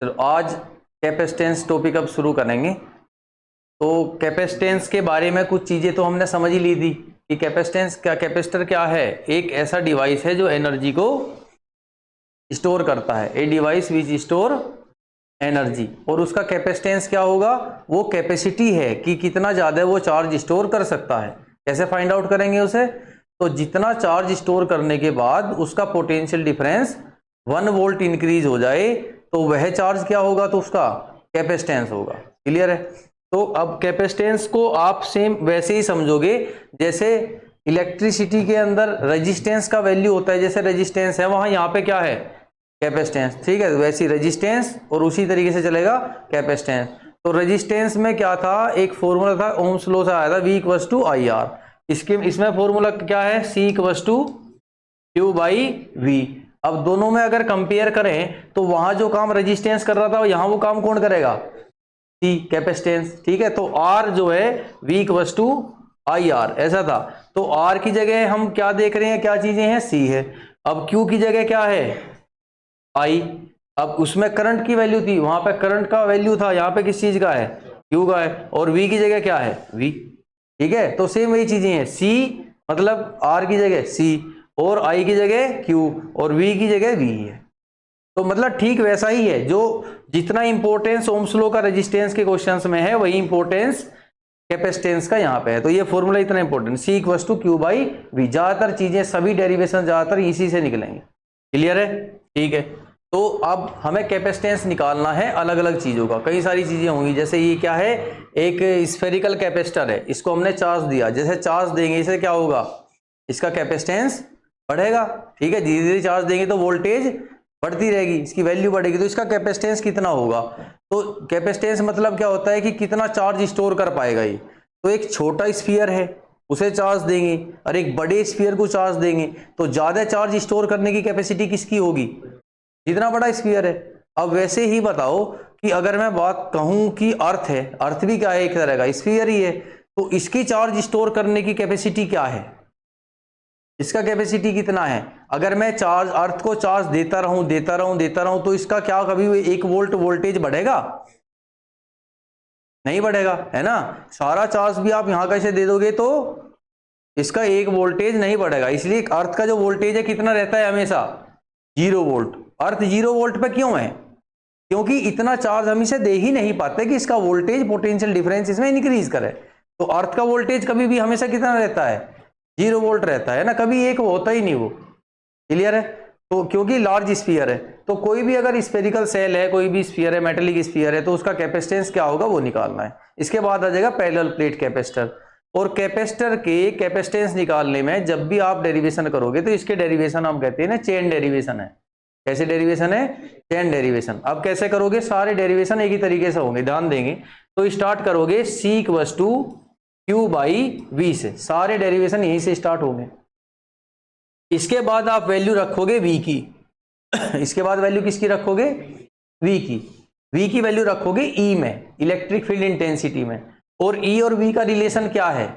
चलो आज capacitance topic अब शुरू करेंगे। तो कैपेसिटेंस के बारे में कुछ चीज़ें तो हमने समझ ही ली थी कि कैपेसिटेंस क्या, कैपेसिटर क्या है, एक ऐसा डिवाइस है जो एनर्जी को स्टोर करता है, a device which store energy. और उसका कैपेसिटेंस क्या होगा, वो कैपेसिटी है कि कितना ज़्यादा वो चार्ज स्टोर कर सकता है। कैसे फाइंड आउट करेंगे उसे, तो जितना चार्ज स्टोर करने के बाद उसका पोटेंशियल डिफरेंस 1 वोल्ट इंक्रीज हो जाए तो वह चार्ज क्या होगा, तो उसका कैपेसिटेंस होगा। क्लियर है। तो अब कैपेसिटेंस को आप सेम वैसे ही समझोगे जैसे इलेक्ट्रिसिटी के अंदर रेजिस्टेंस का वैल्यू होता है, जैसे रेजिस्टेंस है वहां यहाँ पे क्या है, कैपेसिटेंस। ठीक है, वैसी रेजिस्टेंस और उसी तरीके से चलेगा कैपेसिटेंस। तो रेजिस्टेंस में क्या था, एक फॉर्मूला था, ओम्स लॉ से आया था, V equals to I R. इसमें फॉर्मूला क्या है, C equals to Q by V। अब दोनों में अगर कंपेयर करें तो वहां जो काम रेजिस्टेंस कर रहा था यहां वो काम कौन करेगा, C कैपेसिटेंस। ठीक है, तो R जो है V equals to I R ऐसा था। तो R की जगह हम क्या देख रहे हैं, क्या चीजें हैं, C है। अब Q की जगह क्या है, I। अब उसमें करंट की वैल्यू थी, वहां पे करंट का वैल्यू था, यहाँ पे किस चीज का है, Q का है। और V की जगह क्या है, V। ठीक है, तो सेम वही चीजें हैं, C मतलब R की जगह C और I की जगह Q और V की जगह V है। तो मतलब ठीक वैसा ही है, जो जितना इंपॉर्टेंस ओम्स लॉ का रेजिस्टेंस के क्वेश्चंस में है वही इंपॉर्टेंस कैपेसिटेंस का यहाँ पे है। तो ये फॉर्मूला इतना important, C equals to Q by V। ज्यादातर चीजें, सभी डेरिवेशन ज्यादातर इसी से निकलेंगे। क्लियर है, ठीक है। तो अब हमें कैपेसिटेंस निकालना है अलग अलग चीजों का, कई सारी चीजें होंगी। जैसे ये क्या है, एक स्फेरिकल कैपेसिटर है, इसको हमने चार्ज दिया, जैसे चार्ज देंगे इसे क्या होगा, इसका कैपेसिटेंस बढ़ेगा। ठीक है, धीरे धीरे चार्ज देंगे तो वोल्टेज बढ़ती रहेगी, इसकी वैल्यू बढ़ेगी, तो इसका कैपेसिटेंस कितना होगा। तो कैपेसिटेंस मतलब क्या होता है कि कितना चार्ज स्टोर कर पाएगा ये। तो एक छोटा स्फीयर है उसे चार्ज देंगे और एक बड़े स्फीयर को चार्ज देंगे, तो ज्यादा चार्ज स्टोर करने की कैपेसिटी किसकी होगी, जितना बड़ा स्फीयर है। अब वैसे ही बताओ कि अगर मैं बात कहूं कि अर्थ है, अर्थ भी क्या है, एक तरह का स्फीयर ही है, तो इसकी चार्ज स्टोर करने की कैपेसिटी क्या है, इसका कैपेसिटी कितना है। अगर मैं चार्ज अर्थ को चार्ज देता रहूं तो इसका क्या कभी 1 वोल्ट वोल्टेज बढ़ेगा, नहीं बढ़ेगा, है ना। सारा चार्ज भी आप यहां कैसे दे दोगे तो इसका 1 वोल्टेज नहीं बढ़ेगा। इसलिए अर्थ का जो वोल्टेज है कितना रहता है, हमेशा 0 वोल्ट। अर्थ 0 वोल्ट पे क्यों है, क्योंकि इतना चार्ज हम इसे दे ही नहीं पाते कि इसका वोल्टेज पोटेंशियल डिफरेंस इसमें इंक्रीज करे। तो अर्थ का वोल्टेज कभी भी हमेशा कितना रहता है, 0 वोल्ट रहता है ना, कभी एक होता ही नहीं वो। क्लियर है। तो क्योंकि लार्ज स्फीयर है, तो कोई भी अगर स्फेरिकल सेल है, कोई भी स्फीयर है, मेटेलिक स्फीयर है, तो उसका कैपेसिटेंस क्या होगा वो निकालना है। इसके बाद आ जाएगा पैरेलल प्लेट कैपेसिटर। और कैपेसिटर के कैपेसिटेंस निकालने में जब भी आप डेरिवेशन करोगे तो इसके डेरिवेशन हम कहते हैं ना चेन डेरिवेशन है। कैसे डेरिवेशन है, चेन डेरिवेशन। अब कैसे करोगे, सारे डेरिवेशन एक ही तरीके से होंगे, ध्यान देंगे। तो स्टार्ट करोगे C equals to Q by V से, सारे डेरिवेशन यहीं से स्टार्ट होंगे। इसके बाद आप वैल्यू रखोगे V की इसके बाद वैल्यू किसकी रखोगे, V की। V की वैल्यू रखोगे E में, इलेक्ट्रिक फील्ड इंटेंसिटी में। और E और V का रिलेशन क्या है,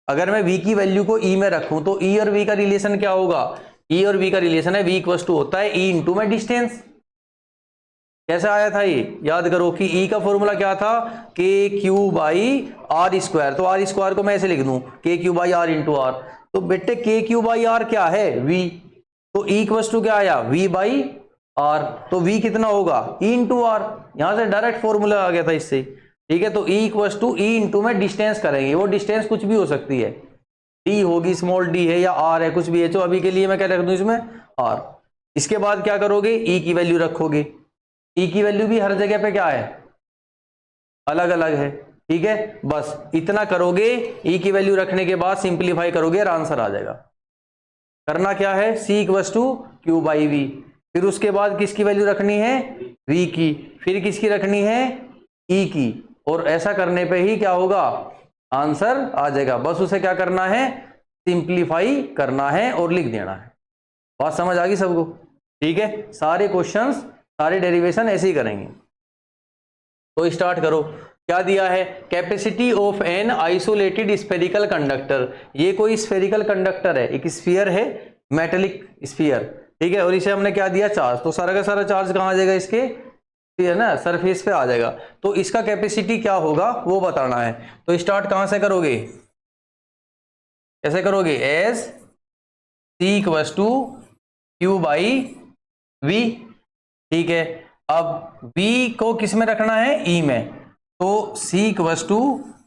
अगर मैं V की वैल्यू को E में रखूं तो E और V का रिलेशन क्या होगा, E और V का रिलेशन है V इक्वल्स टू होता है E इंटू में डिस्टेंस। कैसे आया था ये, याद करो कि E का फॉर्मूला क्या था, KQ बाई आर स्क्वायर। तो आर स्क्वायर को मैं ऐसे लिख दूं KQ by R into R. तो बेटे KQ बाई आर क्या है, V। तो E इक्वल्स टू क्या आया, V बाई आर। तो V कितना होगा, E इंटू आर। यहां से डायरेक्ट फॉर्मूला आ गया था इससे। ठीक है, तो E equals to E into में डिस्टेंस करेंगे, वो डिस्टेंस कुछ भी हो सकती है, D होगी, स्मॉल d है या R है, कुछ भी है। तो अभी के लिए मैं क्या रख दूं इसमें R। इसके बाद क्या करोगे, E की वैल्यू रखोगे। E की वैल्यू भी हर जगह पे क्या है, अलग अलग है। ठीक है, बस इतना करोगे, E की वैल्यू रखने के बाद सिंप्लीफाई करोगे और आंसर आ जाएगा। करना क्या है, C equals to Q by V। फिर उसके बाद किसकी वैल्यू रखनी है, V की। फिर किसकी रखनी है, E की। और ऐसा करने पे ही क्या होगा, आंसर आ जाएगा। बस उसे क्या करना है, सिंप्लीफाई करना है और लिख देना है। बात समझ आ गई सबको, ठीक है। सारे क्वेश्चंस, सारे डेरिवेशन ऐसे ही करेंगे। तो स्टार्ट करो, क्या दिया है, capacity of an isolated spherical conductor. ये कोई स्फेरिकल कंडक्टर है, एक स्फीयर है, मेटेलिक स्फीयर। ठीक है, और इसे हमने क्या दिया, चार्ज, तो सारा का सारा चार्ज कहाँ आ जाएगा इसके, ठीक है ना, सरफेस पे आ जाएगा। तो इसका कैपेसिटी क्या होगा वो बताना है। तो स्टार्ट कहाँ से करोगे, कैसे करोगे, as C equals to Q by V, ठीक है। अब v को किस में रखना है, e में, तो c equals to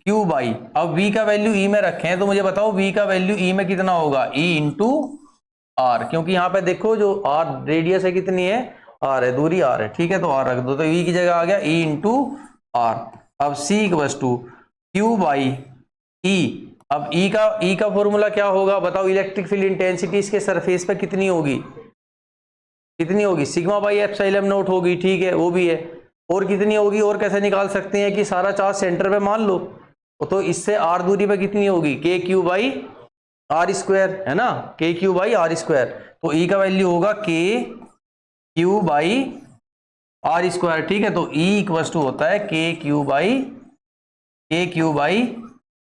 Q by, अब v का वैल्यू e में रखे हैं, तो मुझे बताओ v का वैल्यू e में कितना होगा, e इंटू आर, क्योंकि यहां पे देखो जो r रेडियस है कितनी है, r है, दूरी r है, ठीक है, तो r रख दो, तो v की जगह आ गया e इंटू आर। अब c equals to Q by e, अब e का फॉर्मूला क्या होगा बताओ, इलेक्ट्रिक फील्ड इंटेंसिटी इसके सरफेस पे कितनी होगी, कितनी होगी, सिग्मा बाई एप्सिलॉन नॉट होगी, ठीक है, वो भी है, और कितनी होगी, और कैसे निकाल सकते हैं कि सारा चार्ज सेंटर पे मान लो, तो इससे r दूरी पे कितनी होगी, के क्यू बाई आर स्क्वायर, है ना, के क्यू बाई आर स्क्वायर, तो e का वैल्यू होगा के क्यू बाई आर स्क्वायर, ठीक है, तो e इक्वल टू होता है के क्यू बाई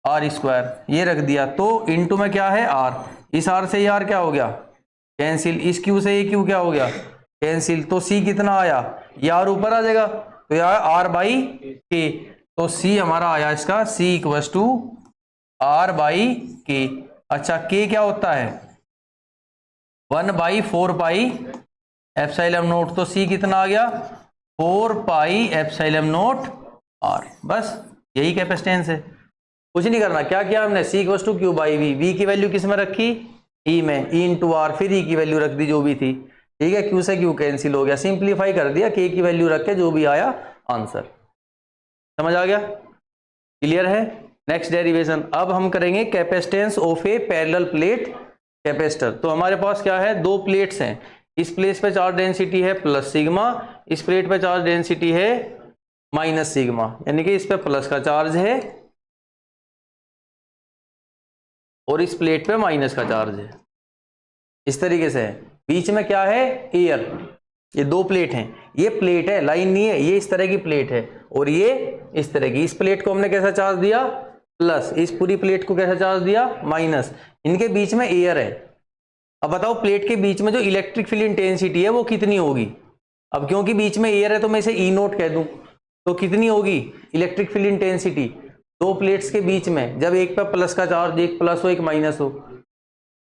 आर स्क्वायर, ये रख दिया, तो इनटू में क्या है r, इस r से ये r क्या हो गया, कैंसिल, इस q से ये q क्या हो गया, कैंसिल, तो c कितना आया, ये r ऊपर आ जाएगा, तो यह r बाई के, तो c हमारा आया इसका c equal to r by K. अच्छा k क्या होता है, 1/4 पाई एप्सिलॉन नोट, तो c कितना आ गया, 4 पाई एप्सिलॉन नोट r, बस यही कैपेसिटेंस है, कुछ नहीं करना, क्या किया हमने, c equal to Q by V, v की वैल्यू किस में रखी, e में, e इंटू आर, फिर e की वैल्यू रख दी जो भी थी, ठीक है, q से q कैंसिल हो गया, सिंप्लीफाई कर दिया, k की वैल्यू रख के जो भी आया आंसर, समझ आ गया, क्लियर है। नेक्स्ट डेरिवेशन, अब हम करेंगे capacitance of a parallel plate capacitor. तो हमारे पास क्या है, दो प्लेट्स हैं, इस प्लेट पे चार्ज डेंसिटी है प्लस सिग्मा, इस प्लेट पे चार्ज डेंसिटी है माइनस सिग्मा, यानी कि इस पे प्लस का चार्ज है और इस प्लेट पे माइनस का चार्ज है, इस तरीके से है। बीच में क्या है, एयर, ये दो प्लेट हैं, ये प्लेट है, लाइन नहीं है, ये इस तरह की प्लेट है और ये इस तरह की, इस प्लेट को हमने कैसा चार्ज दिया, प्लस, इस पूरी प्लेट को कैसा चार्ज दिया, माइनस, इनके बीच में एयर है। अब बताओ प्लेट के बीच में जो इलेक्ट्रिक फील्ड इंटेंसिटी है वो कितनी होगी, अब क्योंकि बीच में एयर है तो मैं इसे ई नोट कह दूं, तो कितनी होगी इलेक्ट्रिक फील्ड इंटेंसिटी, दो प्लेट्स के बीच में, जब एक पे प्लस का चार्ज, एक प्लस हो एक माइनस हो,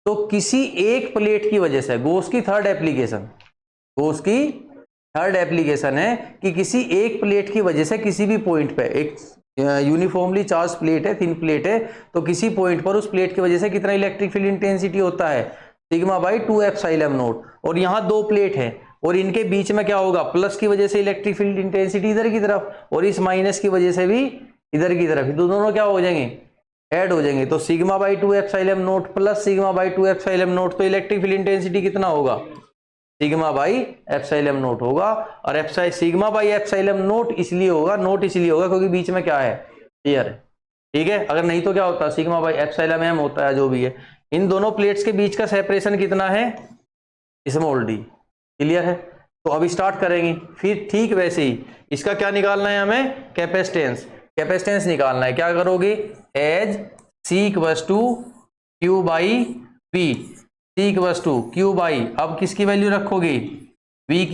तो किसी एक प्लेट की वजह से, गोस की थर्ड एप्लीकेशन है कि किसी एक प्लेट की वजह से किसी भी पॉइंट पे, एक यूनिफॉर्मली चार्ज प्लेट है, थिन प्लेट है, तो किसी पॉइंट पर उस प्लेट की वजह से कितना इलेक्ट्रिक फील्ड इंटेंसिटी होता है, सिग्मा बाई 2 एप्सिलॉन नॉट, और यहाँ दो प्लेट है और इनके बीच में क्या होगा, प्लस की वजह से इलेक्ट्रिक फील्ड इंटेंसिटी इधर की तरफ और इस माइनस की वजह से भी इधर की तरफ, तो दोनों क्या हो जाएंगे, ऐड हो जाएंगे, तो sigma by 2 epsilon not plus sigma by 2 epsilon not, तो इलेक्ट्रिक फील्ड इंटेंसिटी कितना होगा, सिग्मा बाई एप्सिलॉन नॉट होगा, और सिग्मा बाई एप्सिलॉन नॉट इसलिए होगा, क्योंकि बीच में क्या है, एयर है, ठीक है, अगर नहीं तो क्या होता, सिग्मा बाई एप्सिलॉन एम होता है, जो भी है। इन दोनों प्लेट्स के बीच का सेपरेशन कितना है, स्मॉल डी, क्लियर है। तो अभी स्टार्ट करेंगे, फिर ठीक वैसे ही इसका क्या निकालना है हमें, कैपेसिटेंस निकालना है, क्या करोगे, as C equals to Q by V, C equals to Q by, अब किसकी वैल्यू रखोगे, v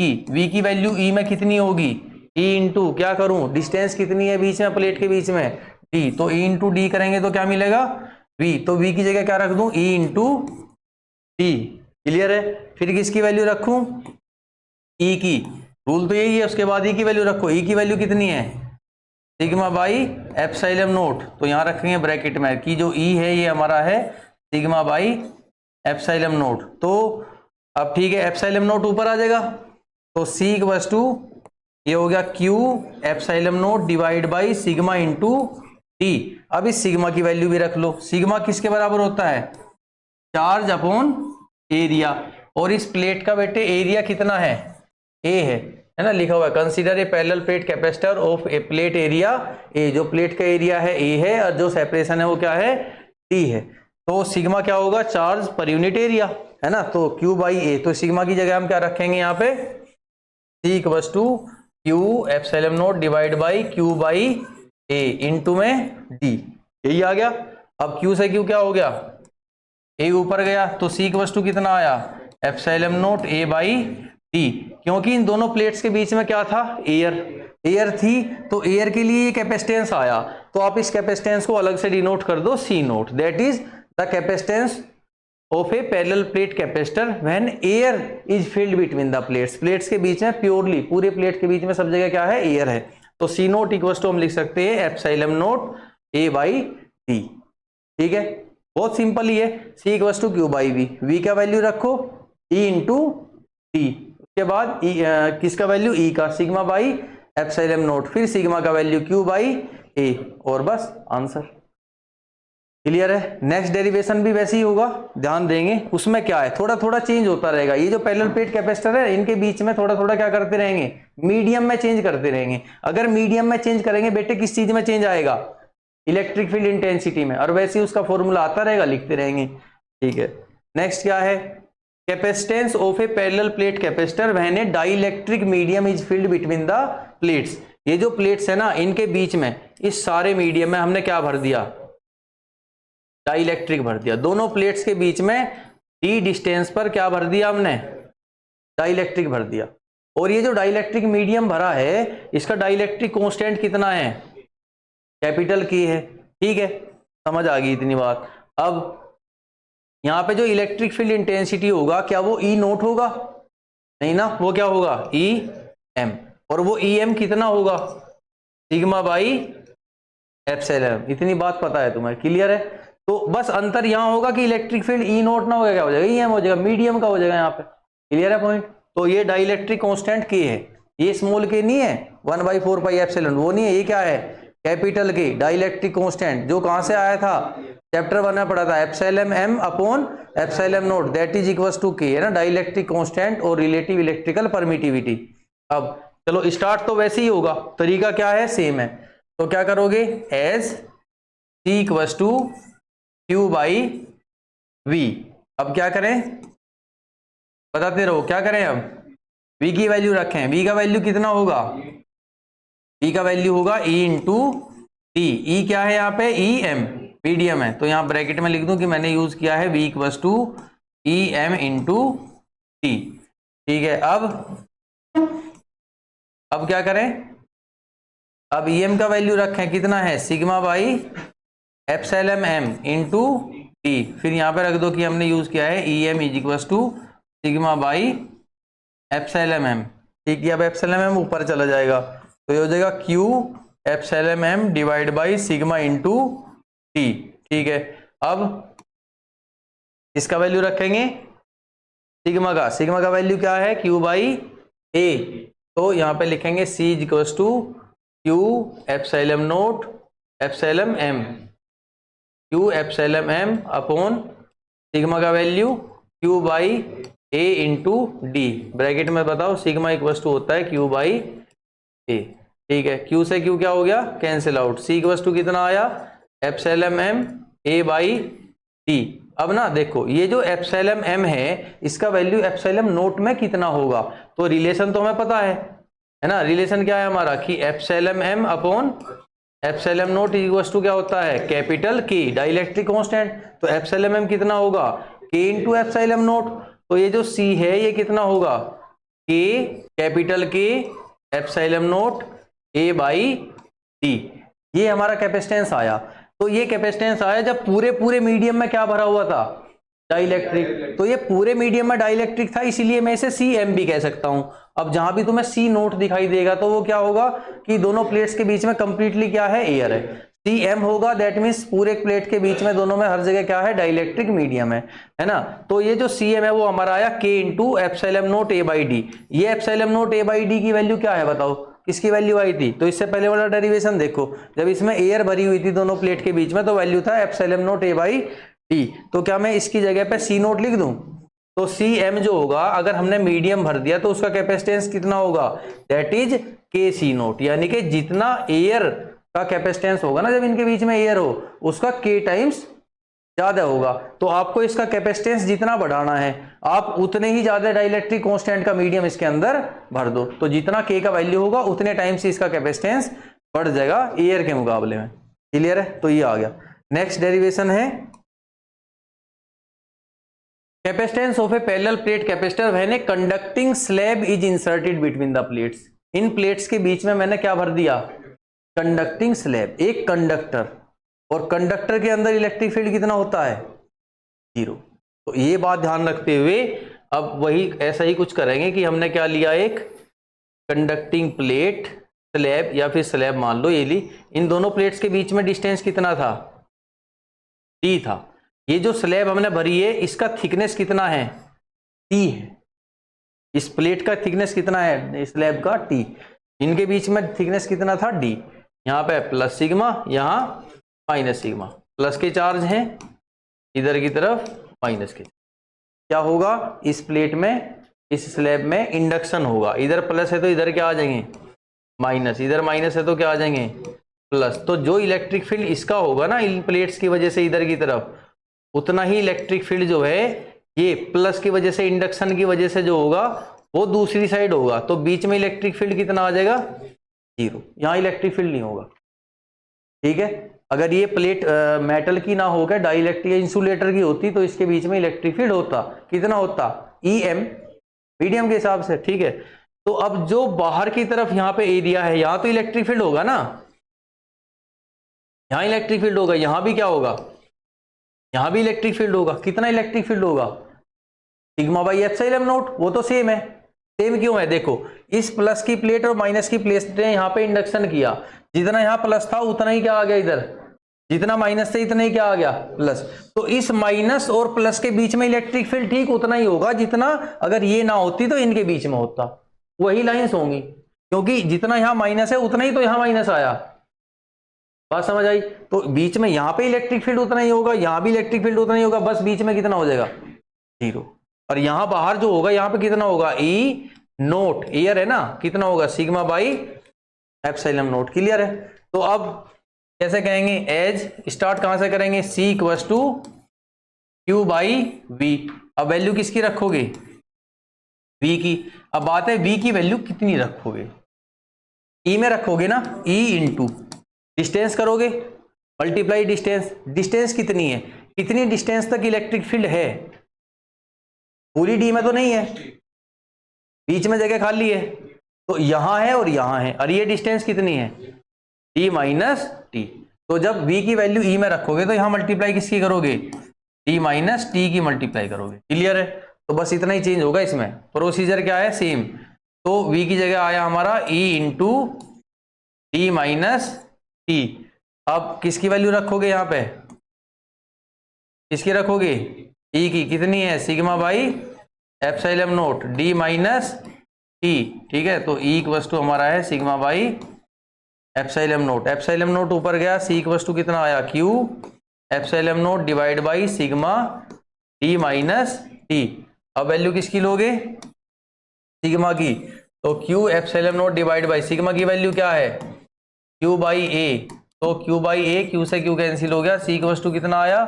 की वैल्यू e में कितनी होगी, e इंटू क्या करूं, डिस्टेंस कितनी है बीच में, प्लेट के बीच में d, तो e इंटू डी करेंगे तो क्या मिलेगा, v, तो v की जगह क्या रख दूं, e इंटू डी, क्लियर है। फिर किसकी वैल्यू रखूं, e की, रूल तो यही है, उसके बाद e की वैल्यू रखो, e की वैल्यू कितनी है, सिग्मा बाई एप्सिलॉन नोट, तो यहां रखेंगे ब्रैकेट में कि जो e है ये हमारा है सिग्मा बाई एप्सिलॉन नोट, तो अब ठीक है, एप्सिलॉन नोट ऊपर आ जाएगा, तो c इक्वल्स टू ये हो गया q epsilon nought divide by sigma into D. अब इस सिग्मा की वैल्यू भी रख लो, सिग्मा किसके बराबर होता है, चार्ज अपॉन एरिया, और इस प्लेट का बेटे एरिया कितना है, a है ना, लिखा हुआ है consider a parallel plate capacitor of A plate area a, जो प्लेट का एरिया है a है और जो सेपरेशन है वो क्या है, d है, तो सिग्मा क्या होगा, चार्ज पर यूनिट एरिया, है ना, तो q बाई ए, तो सिग्मा की जगह हम क्या रखेंगे यहाँ पे, c equals to q epsilon nought divide by q by A into में d, यही आ गया। अब q से q क्या हो गया, a ऊपर गया, तो c इक्वल्स टू कितना आया, epsilon not a by D, क्योंकि इन दोनों प्लेट्स के बीच में क्या था, एयर थी, तो एयर के लिए ये कैपेसिटेंस आया, तो आप इस कैपेसिटेंस को अलग से डिनोट कर दो C naught, that is the capacitance of a parallel plate capacitor when air is filled between the plates, plates के बीच में प्योरली, पूरे प्लेट के बीच में सब जगह क्या है, एयर है, तो सी नोट इक्वल टू हम लिख सकते हैं epsilon naught A by D. ठीक है, बहुत सिंपल ही है, C equal to Q by V, V का वैल्यू रखो ई इंटू डी, उसके बाद किसका वैल्यू, ई का, सिग्मा बाई एप्सिलॉन नोट, फिर सिग्मा का वैल्यू क्यू बाई ए, और बस आंसर। क्लियर है। नेक्स्ट डेरिवेशन भी वैसे ही होगा, ध्यान देंगे, उसमें क्या है, थोड़ा थोड़ा चेंज होता रहेगा, ये जो पैरेलल प्लेट कैपेसिटर है इनके बीच में थोड़ा थोड़ा क्या करते रहेंगे, मीडियम में चेंज करते रहेंगे। अगर मीडियम में चेंज करेंगे बेटे, किस चीज में चेंज आएगा, इलेक्ट्रिक फील्ड इंटेंसिटी में, और वैसे ही उसका फॉर्मूला आता रहेगा, लिखते रहेंगे। ठीक है, नेक्स्ट क्या है, capacitance of a parallel plate capacitor when A dielectric medium is filled between the plates, ये जो प्लेट्स है ना इनके बीच में, इस सारे मीडियम में हमने क्या भर दिया, डाइइलेक्ट्रिक भर दिया, दोनों प्लेट्स के बीच में डी डिस्टेंस पर क्या भर दिया हमने, डाइइलेक्ट्रिक भर दिया, और ये जो डाइइलेक्ट्रिक मीडियम भरा है इसका डाइइलेक्ट्रिक कांस्टेंट कितना है, कैपिटल की है। ठीक है, समझ आ गई इतनी बात। अब यहां पे जो इलेक्ट्रिक फील्ड इंटेंसिटी होगा, क्या वो ई नोट होगा, नहीं ना, वो क्या होगा, ई एम, और वो ई एम कितना होगा, सिग्मा बाई एप्सिलॉन, इतनी बात पता है तुम्हें, क्लियर है। तो बस अंतर यहां होगा कि इलेक्ट्रिक फील्ड ई नोट ना होगा, क्या हो जाएगा, ई एम हो जाएगा, मीडियम का हो जाएगा यहाँ पे, क्लियर है पॉइंट। तो ये डाइइलेक्ट्रिक कांस्टेंट के है, ये स्मॉल के नहीं है, 1/4 पाई एप्सिलॉन, वो नहीं है, ये क्या है, कैपिटल के डाइइलेक्ट्रिक कांस्टेंट, जो कहां से आया था, चैप्टर 1 में पढ़ा था, epsilon M upon epsilon nought that is equals to K, है ना, डाइइलेक्ट्रिक कांस्टेंट और रिलेटिव इलेक्ट्रिकल परमिटिविटी। अब चलो स्टार्ट तो वैसे ही होगा, तरीका क्या है, सेम है, तो क्या करोगे, as C equals to Q by V, अब क्या करें, बताते रहो, क्या करें, अब v की वैल्यू रखें, v का वैल्यू कितना होगा, v का वैल्यू होगा e इंटू टी, e क्या है यहाँ पे, ई एम, मीडियम है, तो यहाँ ब्रैकेट में लिख दूं कि मैंने यूज किया है v equals to E M into T. ठीक है, अब क्या करें, अब ई एम का वैल्यू रखें, कितना है, sigma by epsilon M into T, फिर यहाँ पे रख दो कि हमने यूज किया है E M is equals to sigma by epsilon M. ठीक है, अब एप्सिलॉन एम ऊपर चला जाएगा, तो ये हो जाएगा Q epsilon M divide by sigma into T. ठीक है, अब इसका वैल्यू रखेंगे, सिग्मा का वैल्यू क्या है, क्यू बाई ए, तो यहाँ पे लिखेंगे C is equals to Q epsilon naught epsilon M, Q epsilon M upon sigma का value Q by A into D, bracket में बताओ सिग्मा इक्वल्स टू होता है क्यू बाई ए। ठीक है, क्यू से क्यू क्या हो गया, cancel out, C equals to कितना आया, epsilon M A by D. अब ना देखो, ये जो एप्सिलॉन एम है इसका वैल्यू एप्सिलॉन नोट में कितना होगा, तो रिलेशन तो हमें पता है ना, रिलेशन क्या है हमारा, कि epsilon M upon epsilon nought equals to क्या होता है, कैपिटल के, डाइइलेक्ट्रिक कांस्टेंट, तो एप्सिलॉन एम कितना होगा, के इंटू एप्सिलॉन नोट, तो ये जो सी है ये कितना होगा, के कैपिटल के epsilon naught A by D, ये हमारा कैपेसिटेंस आया। तो ये कैपेसिटेंस आया जब पूरे मीडियम में क्या भरा हुआ था, डाइइलेक्ट्रिक, तो ये पूरे मीडियम में डाइइलेक्ट्रिक था, इसीलिए मैं इसे सी एम भी कह सकता हूं। अब जहां भी तुम्हें सी नोट दिखाई देगा तो वो क्या होगा, कि दोनों प्लेट्स के बीच में कंप्लीटली क्या है, एयर है, सी एम होगा, दैट मीन्स पूरे प्लेट के बीच में दोनों में हर जगह क्या है, डाइइलेक्ट्रिक मीडियम है ना। तो ये जो सी एम है वो हमारा आया के into epsilon naught A by D, ये epsilon naught A by D की वैल्यू क्या है बताओ, किसकी वैल्यू आई थी, तो इससे पहले वाला डेरिवेशन देखो, जब इसमें एयर भरी हुई थी दोनों प्लेट के बीच में तो वैल्यू था epsilon naught A by D, तो क्या मैं इसकी जगह पे सी नोट लिख दूं, तो सी एम जो होगा, अगर हमने मीडियम भर दिया तो उसका कैपेसिटेंस कितना होगा, दैट इज के सी नोट, यानी कि जितना एयर का कैपेसिटेंस होगा ना जब इनके बीच में एयर हो, उसका के टाइम्स ज्यादा होगा। तो आपको इसका कैपेसिटेंस जितना बढ़ाना है, आप उतने ही ज्यादा डाइइलेक्ट्रिक कांस्टेंट का मीडियम इसके अंदर भर दो, तो जितना के का वैल्यू होगा उतने टाइम्स इसका कैपेसिटेंस बढ़ जाएगा एयर के मुकाबले में। क्लियर है, तो ये आ गया। नेक्स्ट डेरिवेशन है capacitance of a parallel plate capacitor when a conducting slab is inserted between the plates. In plates के बीच में मैंने क्या भर दिया, कंडक्टिंग स्लैब, एक कंडक्टर, और कंडक्टर के अंदर इलेक्ट्रिक फील्ड कितना होता है, 0। तो ये बात ध्यान रखते हुए अब वही ऐसा ही कुछ करेंगे कि हमने क्या लिया, एक कंडक्टिंग प्लेट स्लैब या फिर स्लैब मान लो ये ली, इन दोनों प्लेट्स के बीच में डिस्टेंस कितना था, टी था। ये जो स्लैब हमने भरी है इसका थिकनेस कितना है, टी है। इस प्लेट का थिकनेस कितना है, स्लैब का टी, इनके बीच में थिकनेस कितना था, डी। यहाँ पे प्लस सिग्मा, यहाँ माइनस सिग्मा, प्लस के चार्ज हैं इधर की तरफ, माइनस के। क्या होगा इस प्लेट में, इस स्लैब में इंडक्शन होगा, इधर प्लस है तो इधर क्या आ जाएंगे, माइनस, इधर माइनस है तो क्या आ जाएंगे, प्लस। तो जो इलेक्ट्रिक फील्ड इसका होगा ना इन प्लेट्स की वजह से इधर की तरफ, उतना ही इलेक्ट्रिक फील्ड जो है ये प्लस की वजह से, इंडक्शन की वजह से जो होगा वो दूसरी साइड होगा। तो बीच में इलेक्ट्रिक फील्ड कितना आ जाएगा, 0। यहां इलेक्ट्रिक फील्ड नहीं होगा, ठीक है। अगर ये प्लेट मेटल की ना होकर डाइलेक्ट्रिक या इंसुलेटर की होती तो इसके बीच में इलेक्ट्रिक फील्ड होता, कितना होता, EM, मीडियम के हिसाब से, ठीक है। तो अब जो बाहर की तरफ यहाँ पे एरिया है, यहां तो इलेक्ट्रिक फील्ड होगा ना, यहां इलेक्ट्रिक फील्ड होगा, यहां भी क्या होगा, यहां भी इलेक्ट्रिक फील्ड होगा। कितना इलेक्ट्रिक फील्ड होगा, सिग्मा बाई एप्सिलॉन नॉट, वो तो सेम है। सेम क्यों है, देखो इस प्लस की प्लेट और माइनस की प्लेट ने यहाँ पे इंडक्शन किया, जितना यहाँ प्लस था उतना ही क्या आ गया इधर, जितना माइनस था इतना ही क्या आ गया, प्लस। तो इस माइनस और प्लस के बीच में इलेक्ट्रिक फील्ड ठीक उतना ही होगा जितना अगर ये ना होती तो इनके बीच में होता, वही लाइंस होंगी, क्योंकि जितना यहाँ माइनस है उतना ही तो यहाँ माइनस आया। बात समझ आई। तो बीच में यहाँ पे इलेक्ट्रिक फील्ड उतना ही होगा, यहाँ भी इलेक्ट्रिक फील्ड उतना ही होगा, बस बीच में कितना हो जाएगा, 0। और यहां बाहर जो होगा यहाँ पे कितना होगा, E नोट, एयर है ना, कितना होगा, sigma by epsilon note. Clear है। तो अब कैसे कहेंगे, एज स्टार्ट कहां से करेंगे, C equals to Q by V। अब वैल्यू किसकी रखोगे, V की। अब बात है V की वैल्यू कितनी रखोगे, E में रखोगे ना, E इंटू डिस्टेंस करोगे, मल्टीप्लाई डिस्टेंस। डिस्टेंस कितनी है, कितनी डिस्टेंस तक इलेक्ट्रिक फील्ड है, पूरी डी में तो नहीं है, बीच में जगह खाली है, तो यहां है और यहां है, और ये डिस्टेंस कितनी है, डी माइनस टी। तो जब V की वैल्यू E में रखोगे तो यहां मल्टीप्लाई किसकी करोगे, डी माइनस टी की मल्टीप्लाई करोगे। क्लियर है। तो बस इतना ही चेंज होगा इसमें, प्रोसीजर क्या है, सेम। तो V की जगह आया हमारा E into D minus T. अब किसकी वैल्यू रखोगे, यहां पे किसकी रखोगे, E की, कितनी है, sigma by epsilon note D minus T, ठीक है। तो E इक्वल्स टू हमारा है sigma by epsilon naught, epsilon nought ऊपर गया, C इक्वल्स टू कितना आया, Q epsilon nought divide by sigma D minus T. अब वैल्यू किसकी लोगे, सिग्मा की, तो Q epsilon nought divide by sigma की वैल्यू क्या है, Q बाई ए, तो Q बाई ए, Q से Q कैंसिल हो गया, C इक्वल्स टू कितना आया,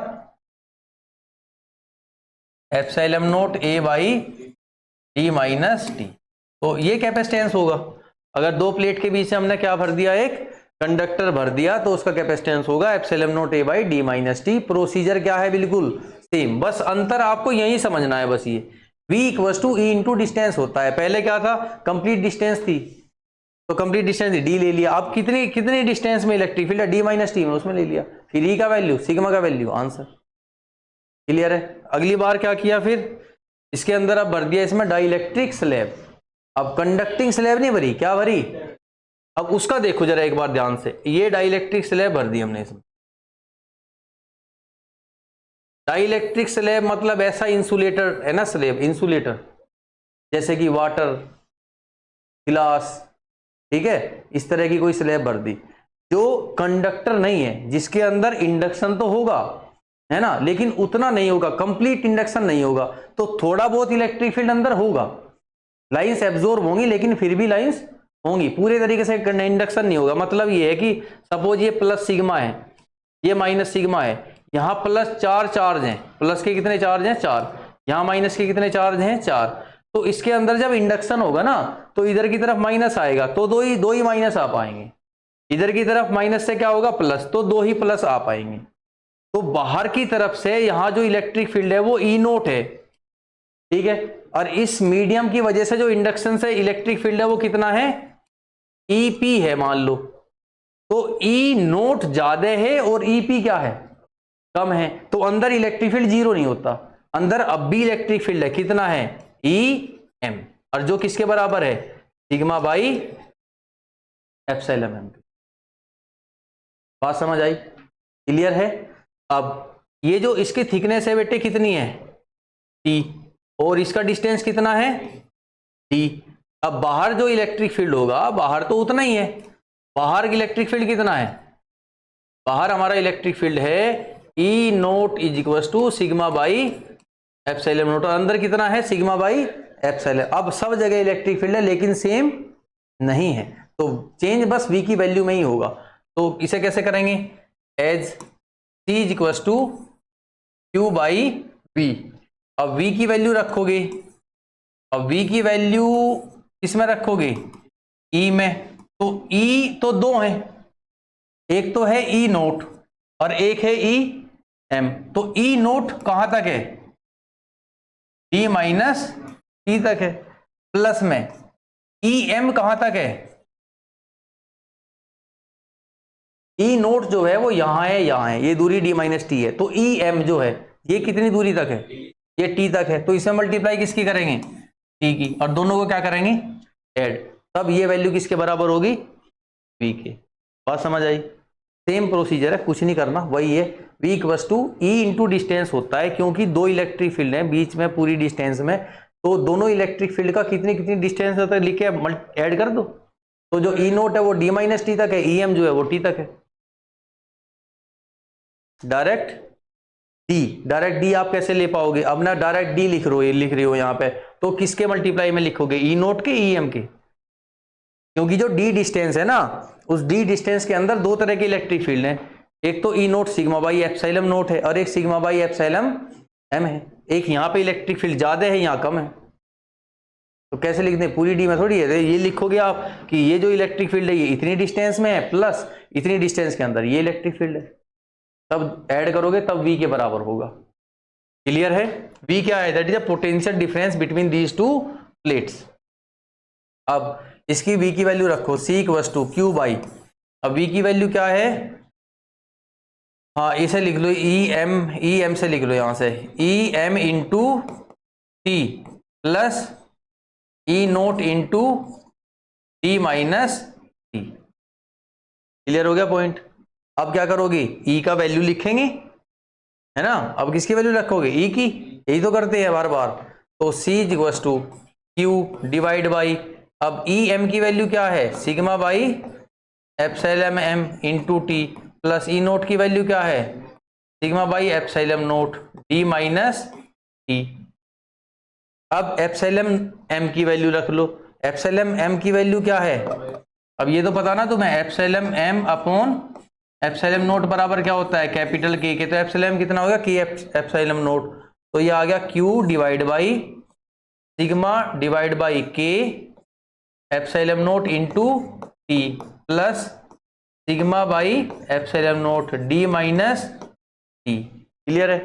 epsilon naught A by D minus T. तो ये कैपेसिटेंस होगा। अगर दो प्लेट के बीच से हमने क्या भर दिया, एक कंडक्टर भर दिया, तो उसका कैपेसिटेंस होगा epsilon naught A by D minus T. Procedure क्या है, बिल्कुल सेम, बस अंतर आपको यही समझना है। बस ये V equals to E into distance होता है। पहले क्या था, कंप्लीट डिस्टेंस थी, तो कंप्लीट डिस्टेंस डी ले लिया। अब कितनी कितनी डिस्टेंस में इलेक्ट्रिक फील्ड है, डी माइनस टी में, उसमें ले लिया। फिर E का वैल्यू, सिग्मा का वैल्यू, आंसर। क्लियर है। अगली बार क्या किया, फिर इसके अंदर अब भर दिया इसमें डाइलेक्ट्रिक स्लैब। अब कंडक्टिंग स्लैब नहीं भरी, क्या भरी, अब उसका देखो जरा एक बार ध्यान से। ये डाइलेक्ट्रिक स्लैब भर दी हमने इसमें। डाइलेक्ट्रिक स्लैब मतलब ऐसा इंसुलेटर है ना, स्लैब इंसुलेटर, जैसे कि वाटर, ग्लास, ठीक है, इस तरह की कोई स्लैब भर दी जो कंडक्टर नहीं है, जिसके अंदर इंडक्शन तो होगा, है ना, लेकिन उतना नहीं होगा, कंप्लीट इंडक्शन नहीं होगा। तो थोड़ा बहुत इलेक्ट्रिक फील्ड अंदर होगा, लाइंस एब्जॉर्ब होंगी, लेकिन फिर भी लाइंस होंगी, पूरे तरीके से इंडक्शन नहीं होगा। मतलब ये है कि सपोज ये प्लस सिग्मा है, ये माइनस सिग्मा है, यहां प्लस 4 चार्ज हैं, प्लस के कितने चार्ज हैं, 4, यहां माइनस के कितने चार्ज हैं, 4। तो इसके अंदर जब इंडक्शन होगा ना, तो इधर की तरफ माइनस आएगा, तो दो ही माइनस आ पाएंगे, इधर की तरफ माइनस से क्या होगा, प्लस, तो 2 ही प्लस आ पाएंगे। तो बाहर की तरफ से यहां जो इलेक्ट्रिक फील्ड है वो E नोट है, ठीक है। और इस मीडियम की वजह से जो इंडक्शन से इलेक्ट्रिक फील्ड है वो कितना है, EP है मान लो। तो E नोट ज्यादा है और EP क्या है, कम है, तो अंदर इलेक्ट्रिक फील्ड जीरो नहीं होता, अंदर अब भी इलेक्ट्रिक फील्ड है, कितना है, EM, और जो किसके बराबर है, सिग्मा बाई एप्सिलॉन m। बात समझ आई, क्लियर है। अब ये जो इसकी थिकनेस है बेटे कितनी है, T, और इसका डिस्टेंस कितना है, D। अब बाहर जो इलेक्ट्रिक फील्ड होगा, बाहर तो उतना ही है, बाहर इलेक्ट्रिक फील्ड कितना है, बाहर हमारा इलेक्ट्रिक फील्ड है E nought is equal to sigma by epsilon nought, और अंदर कितना है, सिग्मा बाई एप्सिलॉन। अब सब जगह इलेक्ट्रिक फील्ड है लेकिन सेम नहीं है, तो चेंज बस V की वैल्यू में ही होगा। तो इसे कैसे करेंगे, as C is equal to Q by V। अब V की वैल्यू रखोगे, अब V की वैल्यू किसमें रखोगे, E में। तो E तो दो है, एक तो है E नोट और एक है EM। तो E नोट कहां तक है, D माइनस T तक है, प्लस में EM कहां तक है, E नोट जो है वो यहां है, यहां है, ये दूरी D माइनस T है। तो EM जो है ये कितनी दूरी तक है, ये T तक है। तो इसे मल्टीप्लाई किसकी करेंगे, T की, और दोनों को क्या करेंगे, ऐड, तब ये वैल्यू किसके बराबर होगी, V के। बात समझ आई, सेम प्रोसीजर है, कुछ नहीं करना, वही है। V equals to E into distance होता है, क्योंकि दो इलेक्ट्रिक फील्ड है बीच में पूरी डिस्टेंस में, तो दोनों इलेक्ट्रिक फील्ड का कितनी कितनी डिस्टेंस होता है लिख के ऐड कर दो। तो जो E नोट है वो D माइनस T तक है, EM जो है वो T तक है। डायरेक्ट D आप कैसे ले पाओगे, अब ना डायरेक्ट D लिख रहे हो यहाँ पे, तो किसके मल्टीप्लाई में लिखोगे, E नोट के EM के, क्योंकि जो D डिस्टेंस है ना, उस D डिस्टेंस के अंदर दो तरह के इलेक्ट्रिक फील्ड हैं, एक तो E note sigma by epsilon note है और एक सिग्मा बाई एप्सिलॉन m है। एक यहाँ पे इलेक्ट्रिक फील्ड ज्यादा है, यहाँ कम है, तो कैसे लिखते हैं, पूरी D में थोड़ी है, ये लिखोगे आप कि ये जो इलेक्ट्रिक फील्ड है ये इतनी डिस्टेंस में है प्लस इतनी डिस्टेंस के अंदर ये इलेक्ट्रिक फील्ड है, तब ऐड करोगे तब V के बराबर होगा। क्लियर है, V क्या है, that is a potential difference between these two plates. अब इसकी V की वैल्यू रखो, C equals to Q by, अब V की वैल्यू क्या है, हाँ इसे लिख लो, EM से लिख लो यहां से, EM into T plus E note into D minus T। Clear हो गया पॉइंट। अब क्या करोगे, E का वैल्यू लिखेंगे, है ना, अब किसकी वैल्यू रखोगे, E की, यही तो करते हैं बार बार। तो C equals to Q divide by, अब EM की वैल्यू क्या है, sigma by epsilon m into T, plus E nought की वैल्यू क्या है, sigma by epsilon nought D minus T. अब एप्सिलॉन m की वैल्यू रख लो, एप्सिलॉन m की वैल्यू क्या है, अब ये तो पता ना तुम्हें, epsilon m upon epsilon nought बराबर क्या होता है, कैपिटल K के, तो एप्सिलॉन कितना होगा, K एप्सिलॉन नोट, तो ये आ गया Q divide by sigma divide by K epsilon note into T plus sigma by epsilon nought D minus T। Clear है।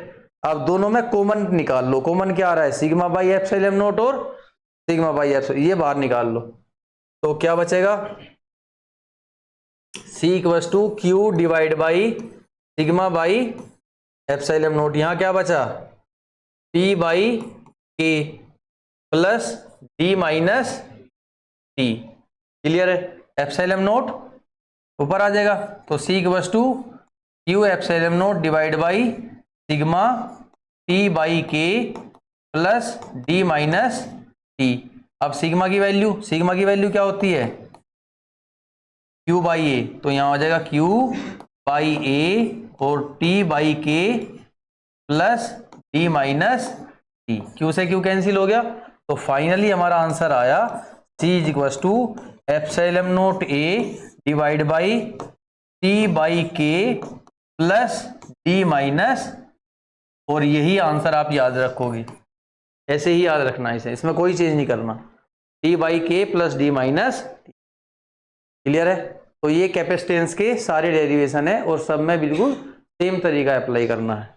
अब दोनों में कॉमन निकाल लो, कॉमन क्या आ रहा है, सिग्मा बाई एप्सिलॉन नोट और सिग्मा बाई एप्सिलॉन, ये बाहर निकाल लो, तो क्या बचेगा, C equals to Q divide by sigma by epsilon nought, यहां क्या बचा, P by K plus D minus T। Clear है, एप्सिलॉन नोट ऊपर आ जाएगा, तो C equals to Q epsilon nought divide by sigma T by K plus D minus T। अब sigma की वैल्यू क्या होती है, Q बाई A, तो यहां हो जाएगा Q बाई A और T by K plus D minus T। Q से Q कैंसिल हो गया, तो फाइनली हमारा आंसर आया C is equal to epsilon nought A divide by T by K plus D minus, और यही आंसर आप याद रखोगे, ऐसे ही याद रखना है इसे, इसमें कोई चीज नहीं करना, T by K plus D minus. Clear है, तो ये कैपेसिटेंस के सारे डेरिवेशन है और सब में बिल्कुल सेम तरीका अप्लाई करना है।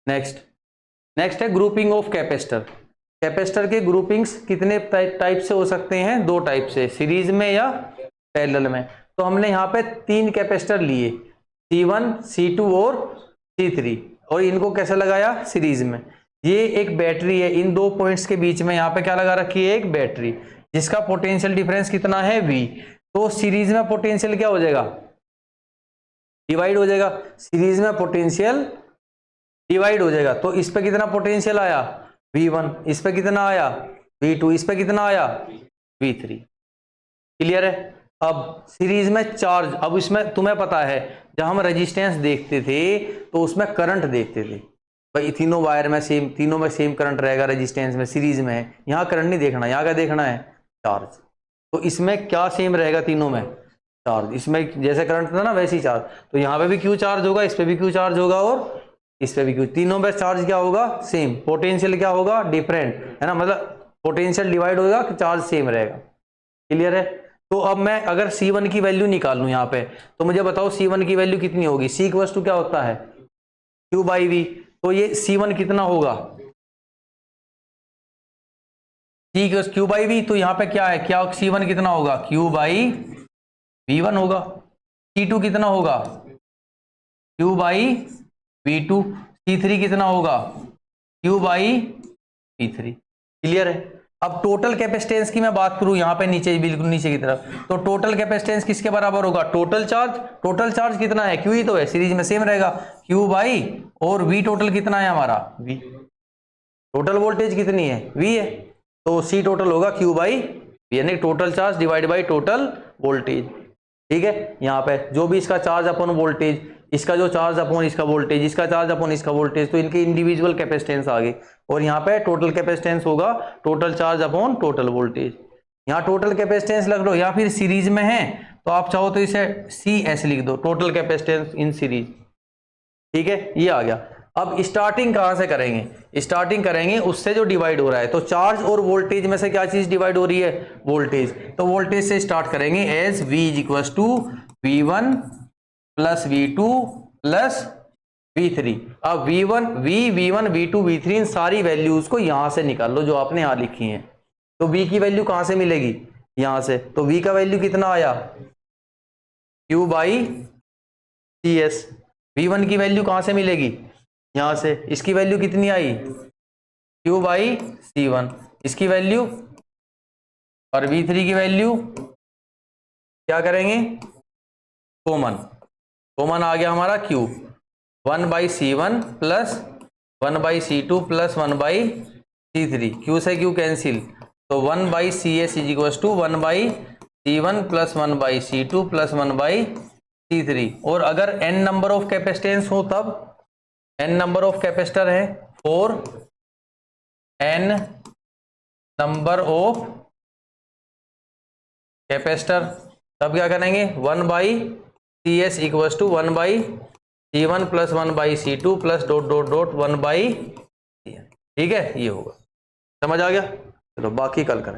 नेक्स्ट है ग्रुपिंग ऑफ कैपेसिटर। कैपेसिटर के ग्रुपिंग्स कितने टाइप से हो सकते हैं? 2 टाइप से, सीरीज में या पैरेलल में। तो हमने यहाँ पे 3 कैपेसिटर लिए, C1, C2 और C3, और इनको कैसे लगाया? सीरीज में। ये एक बैटरी है, इन 2 पॉइंट्स के बीच में यहाँ पे क्या लगा रखी है? एक बैटरी, जिसका पोटेंशियल डिफरेंस कितना है? V। तो सीरीज में पोटेंशियल क्या हो जाएगा? डिवाइड हो जाएगा। सीरीज में पोटेंशियल डिवाइड हो जाएगा। तो इस पे कितना पोटेंशियल आया? V1। इस पे कितना आया? V2। इस पे कितना आया? V3। क्लियर है? अब सीरीज में चार्ज, अब इसमें तुम्हें पता है जब हम रेजिस्टेंस देखते थे तो उसमें करंट देखते थे, भाई तीनों वायर में सेम, तीनों में सेम करंट रहेगा, रेजिस्टेंस में, सीरीज में है। यहाँ करंट नहीं देखना, यहाँ क्या देखना है? चार्ज। तो इसमें क्या सेम रहेगा? तीनों में चार्ज। इसमें जैसे करंट था ना वैसे ही चार्ज, तो यहाँ पे भी क्यू चार्ज होगा, इस पे भी क्यू चार्ज होगा और इस पे भी क्यू। तीनों में चार्ज क्या होगा? सेम। पोटेंशियल क्या होगा? डिफरेंट, है ना, मतलब पोटेंशियल डिवाइड होगा, चार्ज सेम रहेगा। क्लियर है? तो अब मैं अगर C1 की वैल्यू निकाल लूं यहाँ पे, तो मुझे बताओ C1 की वैल्यू कितनी होगी? C इक्वल्स टू क्या होता है? Q by V। तो ये C1 कितना होगा? C equals Q by V। तो यहाँ पे क्या है? क्या C1 कितना होगा? Q बाई V1 होगा। C2 कितना होगा? Q by V2। C3 कितना होगा? Q by V3। क्लियर है? अब टोटल कैपेसिटेंस की मैं बात करूं, यहां पे नीचे, बिल्कुल नीचे की तरफ, तो टोटल कैपेसिटेंस किसके बराबर होगा? Total charge. टोटल चार्ज कितना है? Q ही तो है, सीरीज में सेम रहेगा, Q बाई, और V टोटल कितना है हमारा? V। टोटल वोल्टेज कितनी है? V है, तो C टोटल होगा Q बाई V, यानी total charge divide by total voltage. ठीक है? यहाँ पे जो भी इसका चार्ज अपॉन वोल्टेज, इसका जो चार्ज अपॉन इसका वोल्टेज, इसका चार्ज अपॉन इसका वोल्टेज, तो इनके इंडिविजुअल कैपेसिटेंस आ गई, और यहाँ पे टोटल कैपेसिटेंस होगा total charge upon total voltage. यहाँ टोटल कैपेसिटेंस लग लो, या फिर सीरीज में है तो आप चाहो तो इसे CS लिख दो, टोटल कैपेसिटेंस इन सीरीज। ठीक है? ये आ गया। अब स्टार्टिंग कहां से करेंगे? स्टार्टिंग करेंगे उससे जो डिवाइड हो रहा है, तो चार्ज और वोल्टेज में से क्या चीज डिवाइड हो रही है? वोल्टेज। तो वोल्टेज से स्टार्ट करेंगे, as V is equal to V1 plus V2 plus V3। अब V1, V2, V3 इन सारी वैल्यूज को यहां से निकाल लो जो आपने यहां लिखी हैं। तो V की वैल्यू कहां से मिलेगी? यहां से। तो V का वैल्यू कितना आया? Q by CS। V1 की वैल्यू कहां से मिलेगी? यहां से। इसकी वैल्यू कितनी आई? Q by C1। इसकी वैल्यू, और V3 की वैल्यू क्या करेंगे? कॉमन आ गया हमारा Q, 1 by C1 plus 1 by C2 plus 1 by C3। Q से Q कैंसिल, तो 1 by CS is equal to 1 by C1 plus 1 by C2 plus 1 by C3। और अगर n नंबर ऑफ कैपेसिटेंस हो तब, n नंबर ऑफ कैपेसिटर है, 4 n number of capacitor, तब क्या करेंगे? 1 by CS equal to 1 by C1 plus 1 by C2 plus dot dot dot 1 by. ठीक है? ये होगा। समझ आ गया? चलो बाकी कल करेंगे।